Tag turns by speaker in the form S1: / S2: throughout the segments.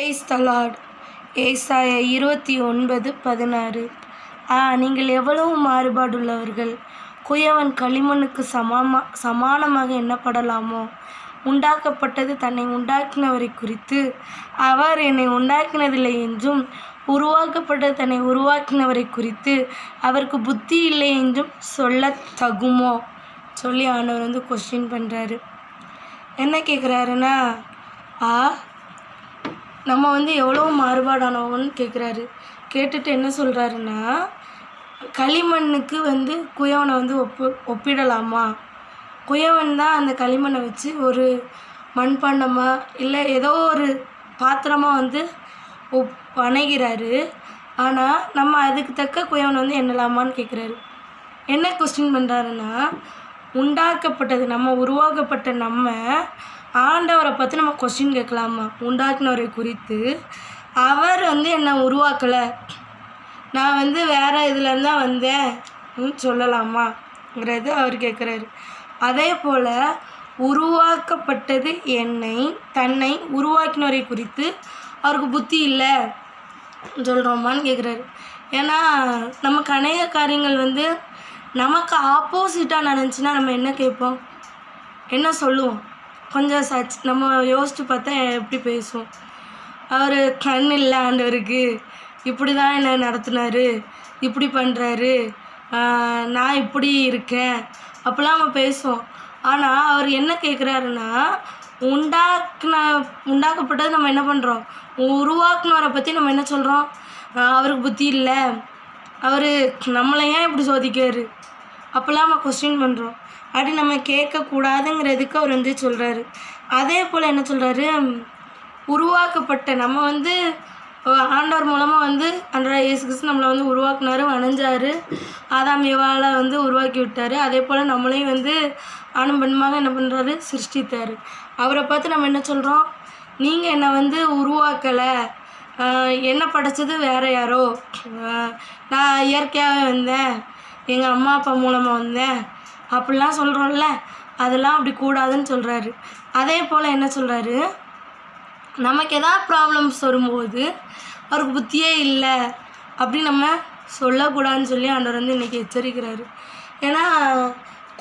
S1: Brace த Lord. ஏசாயா 29:16. நீங்கள் எவ்வளவு மாறுபாடுள்ளவர்கள்! குயவன் களிமண்ணுக்கு சமானமாக எண்ணப்படலாமோ? உண்டாக்கப்பட்டது தன்னை உண்டாக்கினவரை குறித்து, அவர் என்னை உண்டாக்கினதில்லை என்றும், உருவாக்கப்பட்டது தன்னை உருவாக்கினவரை குறித்து அவருக்கு புத்தி இல்லை என்றும் சொல்லத் தகுமோ சொல்லி ஆண்டவர் கொஸ்டின் பண்ணுறாரு. என்ன கேட்குறாருன்னா, நம்ம எவ்வளோ மாறுபாடானவங்கன்னு கேட்குறாரு. கேட்டுட்டு என்ன சொல்கிறாருன்னா, களிமண்ணுக்கு குயவனை ஒப்பிடலாமா? குயவன் தான் அந்த களிமண்ணை வச்சு ஒரு மண்பாண்டமாக இல்லை ஏதோ ஒரு பாத்திரமாக வணைகிறாரு. ஆனால் நம்ம அதுக்கு தக்க குயவன் என்னலாமான்னு கேட்குறாரு. என்ன கொஸ்டின் பண்ணுறாருன்னா, உண்டாக்கப்பட்டது நம்ம உருவாக்கப்பட்ட நம்ம ஆண்டவரை பார்த்து நம்ம கொஸ்டின் கேட்கலாமா? உண்டாக்கினவரை குறித்து அவர் என்னை உருவாக்கலை, நான் வேறு இதுலேருந்து தான் வந்தேன் சொல்லலாமாங்கிறது அவர் கேட்குறாரு. அதே போல் உருவாக்கப்பட்டது தன்னை உருவாக்கினவரை குறித்து அவருக்கு புத்தி இல்லை சொல்கிறோமான்னு கேட்குறாரு. ஏன்னா நமக்கு அநேக காரியங்கள் நமக்கு ஆப்போசிட்டாக நடந்துச்சுன்னா நம்ம என்ன கேட்போம், என்ன சொல்லுவோம்? கொஞ்சம் நம்ம யோசித்து பார்த்தா எப்படி பேசுவோம்? அவர் கண் இல்லை ஆண்டவருக்கு, இப்படி தான் என்னை நடத்துனார், இப்படி பண்ணுறாரு, நான் இப்படி இருக்கேன் அப்படிலாம் நம்ம பேசுவோம். ஆனால் அவர் என்ன கேட்குறாருன்னா, உண்டாக்கப்பட்டது நம்ம என்ன பண்ணுறோம்? உருவாக்குனவரை பற்றி நம்ம என்ன சொல்கிறோம்? அவருக்கு புத்தி இல்லை, அவர் நம்மளை ஏன் இப்படி சோதிக்காரு அப்போல்லாம் நம்ம கொஸ்டின் பண்ணுறோம். அப்படி நம்ம கேட்கக்கூடாதுங்கிறதுக்கு அவர் சொல்கிறாரு. அதே போல் என்ன சொல்கிறாரு, உருவாக்கப்பட்ட நம்ம ஆண்டவர் மூலமாக ஆண்டவர் இயேசு கிறிஸ்து நம்மளை உருவாக்குனார், வணைஞ்சார், ஆதாம் ஏவாளை உருவாக்கி விட்டார். அதே போல் நம்மளையும் ஆணும் பெண்ணுமாக என்ன பண்ணுறாரு, சிருஷ்டித்தார். அவரை பார்த்து நம்ம என்ன சொல்கிறோம்? நீங்கள் என்னை உருவாக்கலை, என்ன படைச்சது வேறு யாரோ, நான் இயற்கையாகவே வந்தேன், எங்கள் அம்மா அப்பா மூலமாக வந்தேன் அப்படிலாம் சொல்கிறோம்ல, அதெல்லாம் அப்படி கூடாதுன்னு சொல்கிறாரு. அதே போல் என்ன சொல்கிறாரு, நமக்கு எதாவது ப்ராப்ளம்ஸ் வரும்போது அவருக்கு புத்தியே இல்லை அப்படின்னு நம்ம சொல்லக்கூடாதுன்னு சொல்லி ஆண்டவர் இன்றைக்கி எச்சரிக்கிறாரு. ஏன்னா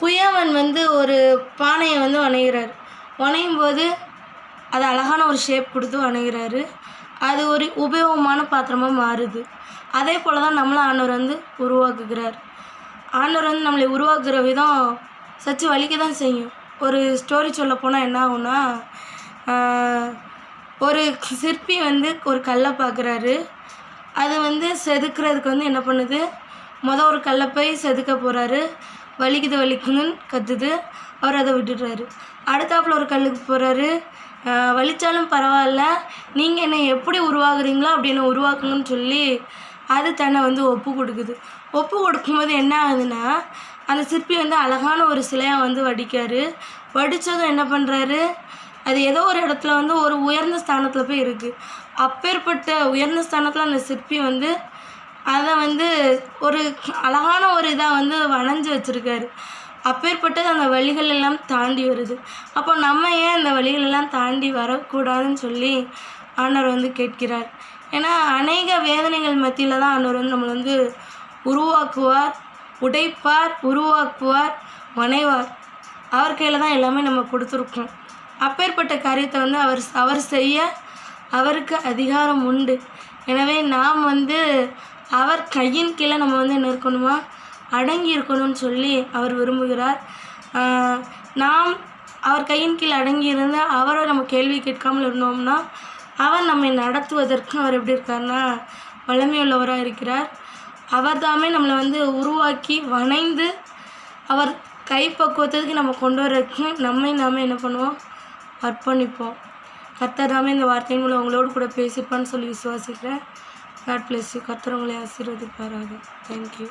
S1: குயவன் ஒரு பானையை வணைகிறார். வணையும் போது அது அழகான ஒரு ஷேப் கொடுத்து வணைகிறாரு. அது ஒரு உபயோகமான பாத்திரமாக மாறுது. அதே போல் தான் நம்மளும் ஆண்டவர் உருவாக்குகிறார். ஆண்டவர் நம்மளை உருவாக்குற விதம் சச்சு வலிக்க தான் செய்யும். ஒரு ஸ்டோரி சொல்ல போனால் என்ன ஆகும்னா, ஒரு சிற்பி ஒரு கல்லை பார்க்குறாரு. அது செதுக்கிறதுக்கு என்ன பண்ணுது, ஒரு கல்லை போய் செதுக்க போகிறாரு. வலிக்குதுன்னு கத்துது. அவர் அதை விட்டுடுறாரு. அடுத்தாப்புல ஒரு கல்லுக்கு போகிறாரு. வலித்தாலும் பரவாயில்ல, நீங்கள் என்னை எப்படி உருவாக்குறீங்களோ அப்படி என்னை உருவாக்குங்கன்னு சொல்லி அது தன்னை ஒப்பு கொடுக்குது. ஒப்பு கொடுக்கும்போது என்ன ஆகுதுன்னா, அந்த சிற்பி அழகான ஒரு சிலையாக வடிக்காரு. வடித்ததும் என்ன பண்ணுறாரு, அது ஏதோ ஒரு இடத்துல ஒரு உயர்ந்த ஸ்தானத்தில் போய் இருக்குது. அப்பேற்பட்ட உயர்ந்த ஸ்தானத்தில் அந்த சிற்பி அதை ஒரு அழகான ஒரு இதாக வணைஞ்சு வச்சுருக்காரு. அப்பேற்பட்டது அந்த வழிகள் எல்லாம் தாண்டி வருது. அப்போ நம்ம ஏன் அந்த வழிகள் எல்லாம் தாண்டி வரக்கூடாதுன்னு சொல்லி ஆண்டவர் கேட்கிறார். ஏன்னா அநேக வேதனைகள் மத்தியில் தான் ஆண்டவர் நம்மளை உருவாக்குவார், உடைப்பார், உருவாக்குவார், வணைவார். அவர் கையில் தான் எல்லாமே நம்ம கொடுத்துருக்கோம். அப்பேற்பட்ட காரியத்தை அவர் செய்ய அவருக்கு அதிகாரம் உண்டு. எனவே நாம் அவர் கையின் கீழே நம்ம என்ன இருக்கணுமா, அடங்கி இருக்கணும்னு சொல்லி அவர் விரும்புகிறார். நாம் அவர் கையின் கீழே அடங்கி இருந்து அவரை நம்ம கேள்வி கேட்காமல் இருந்தோம்னா அவர் நம்மை நடத்துவதற்கு அவர் எப்படி இருக்காருன்னா வல்லமையுள்ளவராக இருக்கிறார். அவர் தாமே நம்மளை உருவாக்கி வணைந்து அவர் கைப்பக்குவத்துக்கு நம்ம கொண்டு வரதுக்கு நாம என்ன பண்ணுவோம், அர்ப்பணிப்போம். கர்த்தர் தாமே இந்த வார்த்தையின் மூலம் உங்களோடு கூட பேசிப்பான்னு சொல்லி விசுவாசிக்கிறேன். God bless you. கர்த்தர் உங்களை ஆசீர்வதிப்பாராக. தேங்க்யூ.